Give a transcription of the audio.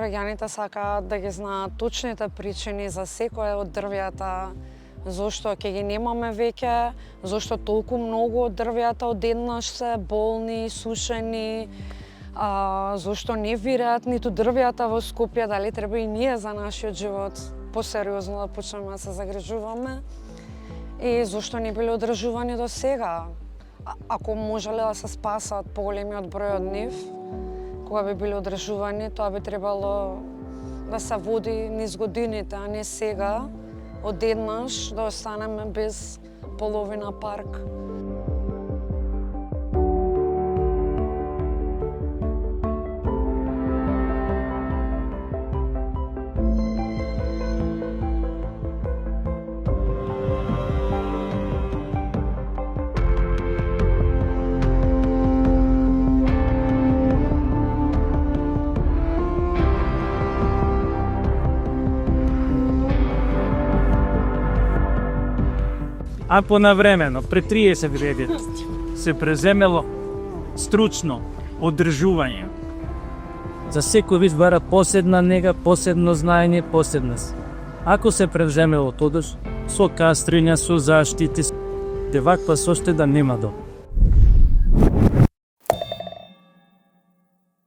граѓаните сакаат да ги знаат точните причини за секое од дрвјата, зошто ќе ги немаме веќе, зошто толку многу од дрвјата одеднаш се болни, сушени, зошто не вираат ниту дрвјата во Скопје, дали треба и ние за нашиот живот посериозно да почнеме да се загрижуваме и зошто не биле одржувани до сега. Ако можеле да се спасат поголемиот број од нив, кога би биле одржувани, тоа би требало да се води низ годините, а не сега, одеднаш да останеме без половина парк. А понавремено, пред 30 години, се преземело стручно одржување. За секој вид бара посебна нега, посебно знаење, посебност. Ако се преземело тодош, со кастриња, со заштити, ваква соштеда нема до.